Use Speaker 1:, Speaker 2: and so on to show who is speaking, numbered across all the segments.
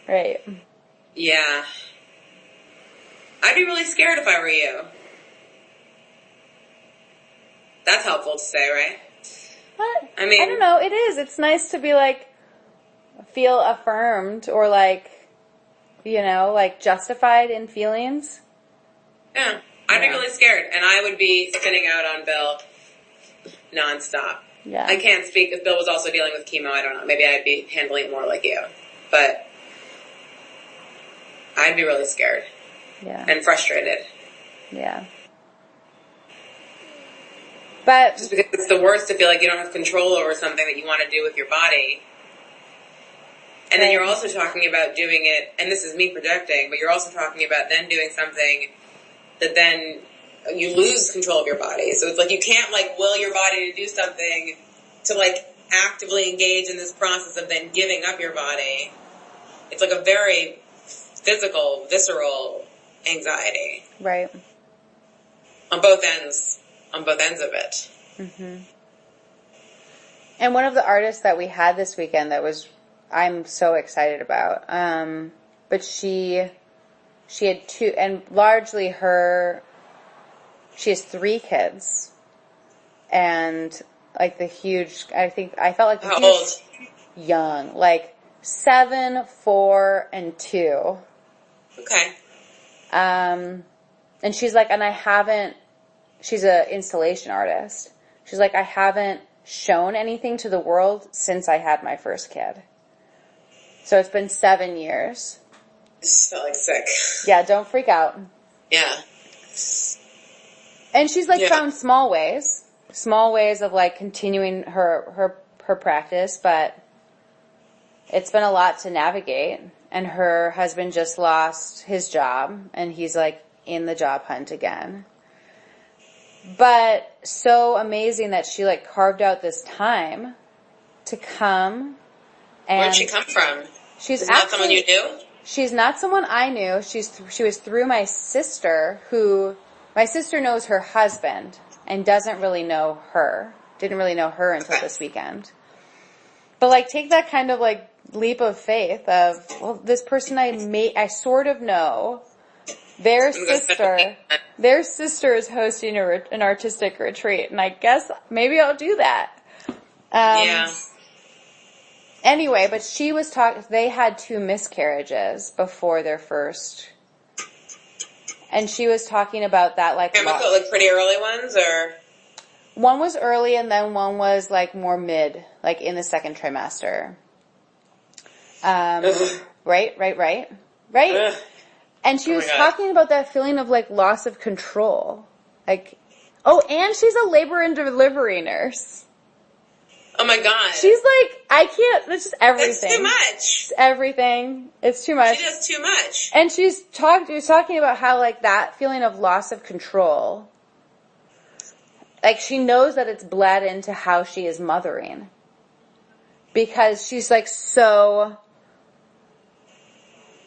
Speaker 1: Right.
Speaker 2: Yeah. I'd be really scared if I were you. That's helpful to say, right?
Speaker 1: But,
Speaker 2: I mean,
Speaker 1: I don't know. It is. It's nice to be like, feel affirmed or like, you know, like justified in feelings.
Speaker 2: Yeah. I'd be really scared, and I would be spinning out on Bill nonstop.
Speaker 1: Yeah.
Speaker 2: I can't speak if Bill was also dealing with chemo. I don't know. Maybe I'd be handling it more like you. But I'd be really scared.
Speaker 1: Yeah.
Speaker 2: And frustrated.
Speaker 1: Yeah. But
Speaker 2: just because it's the worst to feel like you don't have control over something that you want to do with your body. And then you're also talking about doing it, and this is me projecting, but you're also talking about then doing something that then you lose control of your body. So it's like you can't like will your body to do something to like actively engage in this process of then giving up your body. It's like a very physical, visceral anxiety.
Speaker 1: Right.
Speaker 2: On both ends of it.
Speaker 1: Mm-hmm. And one of the artists that we had this weekend that I'm so excited about. But she had two, and largely she has 3 kids. And like I felt like
Speaker 2: How old?
Speaker 1: Young, like 7, 4, and 2.
Speaker 2: Okay.
Speaker 1: And she's like, she's an installation artist. She's like, I haven't shown anything to the world since I had my first kid. So it's been 7 years.
Speaker 2: I just felt like sick.
Speaker 1: Yeah, don't freak out.
Speaker 2: Yeah.
Speaker 1: And she's like found small ways of like continuing her practice, but it's been a lot to navigate. And her husband just lost his job, and he's like in the job hunt again. But so amazing that she like carved out this time to come. And
Speaker 2: where'd she come from?
Speaker 1: She's
Speaker 2: not someone you knew?
Speaker 1: She's not someone I knew. She was through my sister, my sister knows her husband and doesn't really know her. Didn't really know her until this weekend. But like take that kind of like leap of faith of, well, this person I sort of know. Their sister is hosting an artistic retreat, and I guess maybe I'll do that. Anyway, but she was they had 2 miscarriages before their first, and she was talking about that like
Speaker 2: pretty early ones, or
Speaker 1: one was early and then one was like more mid, like in the 2nd trimester. Right.
Speaker 2: Ugh.
Speaker 1: And she was talking about that feeling of, like, loss of control. Like, and she's a labor and delivery nurse.
Speaker 2: Oh, my God.
Speaker 1: She's like, I can't, it's just everything.
Speaker 2: It's too much.
Speaker 1: It's everything. It's too much.
Speaker 2: She does too much.
Speaker 1: And she was talking about how, like, that feeling of loss of control, like, she knows that it's bled into how she is mothering. Because she's, like, so...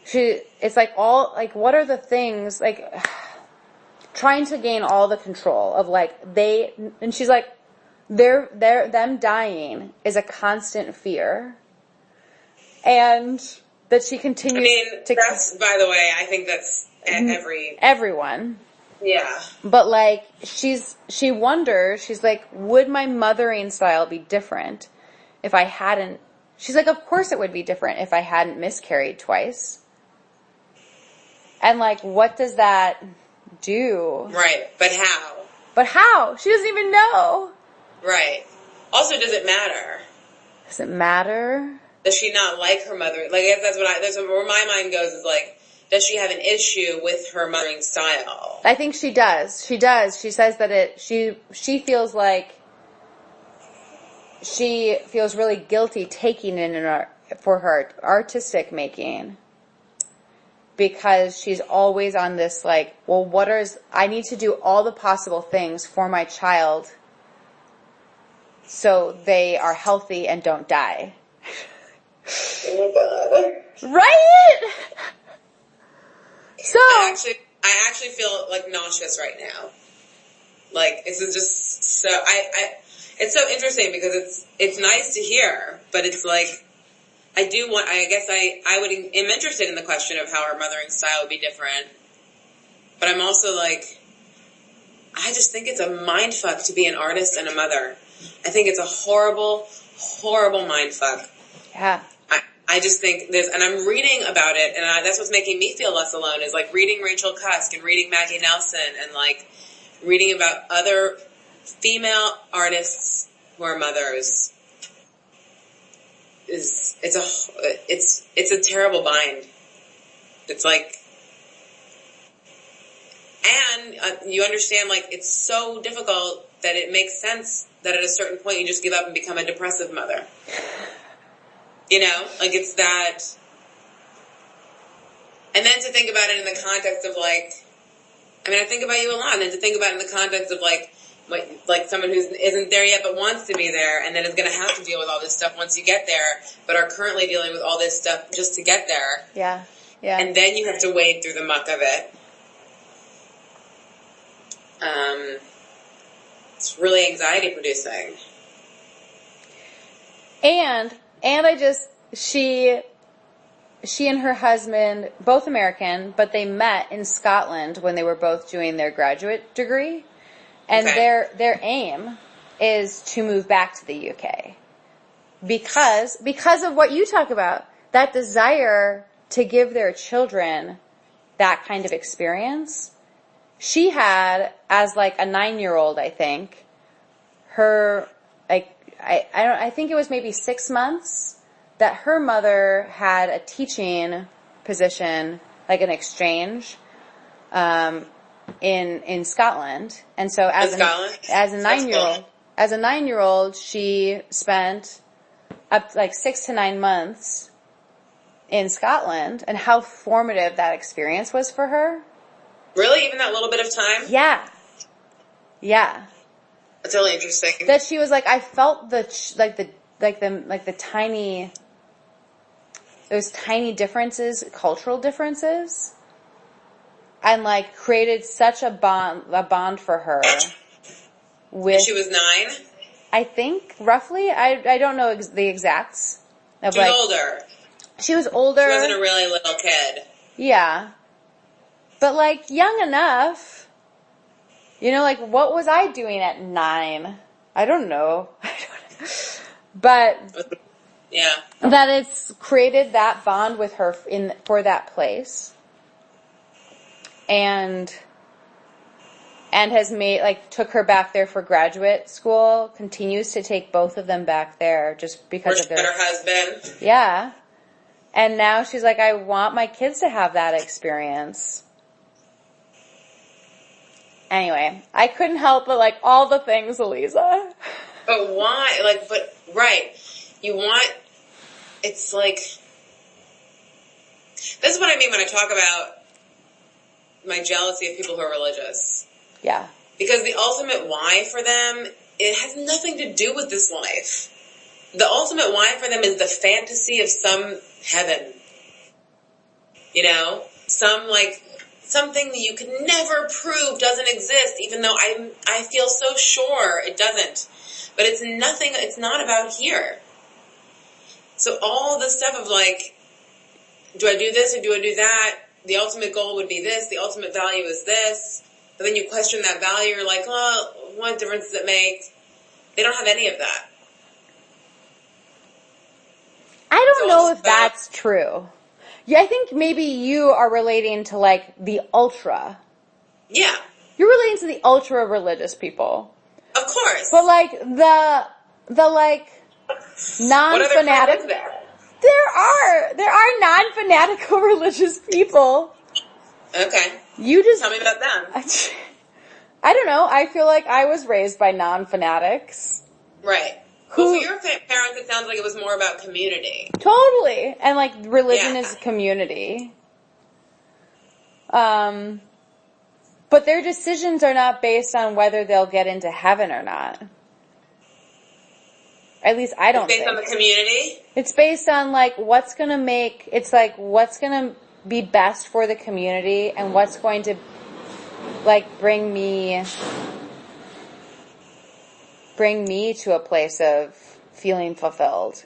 Speaker 1: It's like what are the things, like, trying to gain all the control of, like, and she's like, them dying is a constant fear. And that she continues
Speaker 2: that's, by the way, I think that's
Speaker 1: everyone.
Speaker 2: Yeah.
Speaker 1: But, like, she wonders, she's like, would my mothering style be different if I hadn't, she's like, of course it would be different if I hadn't miscarried twice. And, like, what does that do?
Speaker 2: Right, but how?
Speaker 1: But how? She doesn't even know.
Speaker 2: Right. Also, does it matter?
Speaker 1: Does it matter?
Speaker 2: Does she not like her mother? Like, that's where my mind goes is, like, does she have an issue with her mothering style?
Speaker 1: I think she does. She does. She says that she feels like she feels really guilty taking in for her artistic making. Because she's always on this, like, well, I need to do all the possible things for my child so they are healthy and don't die.
Speaker 2: Oh, my God.
Speaker 1: Right? So...
Speaker 2: I actually feel, like, nauseous right now. Like, this is just so... it's so interesting because it's nice to hear, but it's like... I guess am interested in the question of how her mothering style would be different. But I'm also like, I just think it's a mindfuck to be an artist and a mother. I think it's a horrible, horrible mindfuck.
Speaker 1: Yeah.
Speaker 2: I just think and I'm reading about it, and that's what's making me feel less alone, is like reading Rachel Cusk and reading Maggie Nelson and like reading about other female artists who are mothers. It's a terrible bind. It's like, and you understand, like, it's so difficult that it makes sense that at a certain point you just give up and become a depressive mother. You know, like, it's that. And then to think about it in the context of, like, I mean, I think about you a lot, and then to think about it in the context of, like someone who isn't there yet but wants to be there, and then is going to have to deal with all this stuff once you get there, but are currently dealing with all this stuff just to get there.
Speaker 1: Yeah, yeah.
Speaker 2: And then you have to wade through the muck of it. It's really anxiety producing.
Speaker 1: And she and her husband, both American, but they met in Scotland when they were both doing their graduate degree. And
Speaker 2: okay.
Speaker 1: their aim is to move back to the UK. Because of what you talk about, that desire to give their children that kind of experience. She had, as like a 9-year-old, I think, her, like, I think it was maybe 6 months that her mother had a teaching position, like an exchange, in Scotland. And so as a 9-year-old, she spent up to like 6 to 9 months in Scotland, and how formative that experience was for her.
Speaker 2: Really? Even that little bit of time?
Speaker 1: Yeah. Yeah.
Speaker 2: That's really interesting.
Speaker 1: That she was like, I felt the tiny, those tiny differences, cultural differences, and like created such a bond for her. With,
Speaker 2: she was 9?
Speaker 1: I think, roughly. I don't know the exacts.
Speaker 2: She was older.
Speaker 1: She was older.
Speaker 2: She wasn't a really little kid.
Speaker 1: Yeah. But like young enough. You know, like, what was I doing at 9? I don't know. But
Speaker 2: yeah,
Speaker 1: that it's created that bond with her for that place, and has made, like, took her back there for graduate school. Continues to take both of them back there just because of their
Speaker 2: her husband.
Speaker 1: Yeah, and now she's like, I want my kids to have that experience. Anyway, I couldn't help but like all the things, Eliza.
Speaker 2: But why? Like, right. You want, it's like, this is what I mean when I talk about my jealousy of people who are religious.
Speaker 1: Yeah.
Speaker 2: Because the ultimate why for them, it has nothing to do with this life. The ultimate why for them is the fantasy of some heaven. You know? Something that you could never prove doesn't exist, even though I feel so sure it doesn't. But it's not about here. So all the stuff of like, do I do this or do I do that? The ultimate goal would be this, the ultimate value is this. But then you question that value, you're like, well, what difference does it make? They don't have any of that.
Speaker 1: I don't know if that's true. Yeah, I think maybe you are relating to, like, the ultra.
Speaker 2: Yeah.
Speaker 1: You're relating to the ultra religious people.
Speaker 2: Of course.
Speaker 1: But, like, the like, non-fanatic...
Speaker 2: What other
Speaker 1: There are non-fanatical religious people.
Speaker 2: Okay.
Speaker 1: You just...
Speaker 2: Tell me about them.
Speaker 1: I don't know. I feel like I was raised by non-fanatics.
Speaker 2: Right. Well, for your parents, it sounds like it was more about community.
Speaker 1: Totally. And, like, religion is community. But their decisions are not based on whether they'll get into heaven or not. At least I don't think.
Speaker 2: It's based on the community?
Speaker 1: It's based on, like, what's going to be best for the community and what's going to, like, bring me to a place of feeling fulfilled.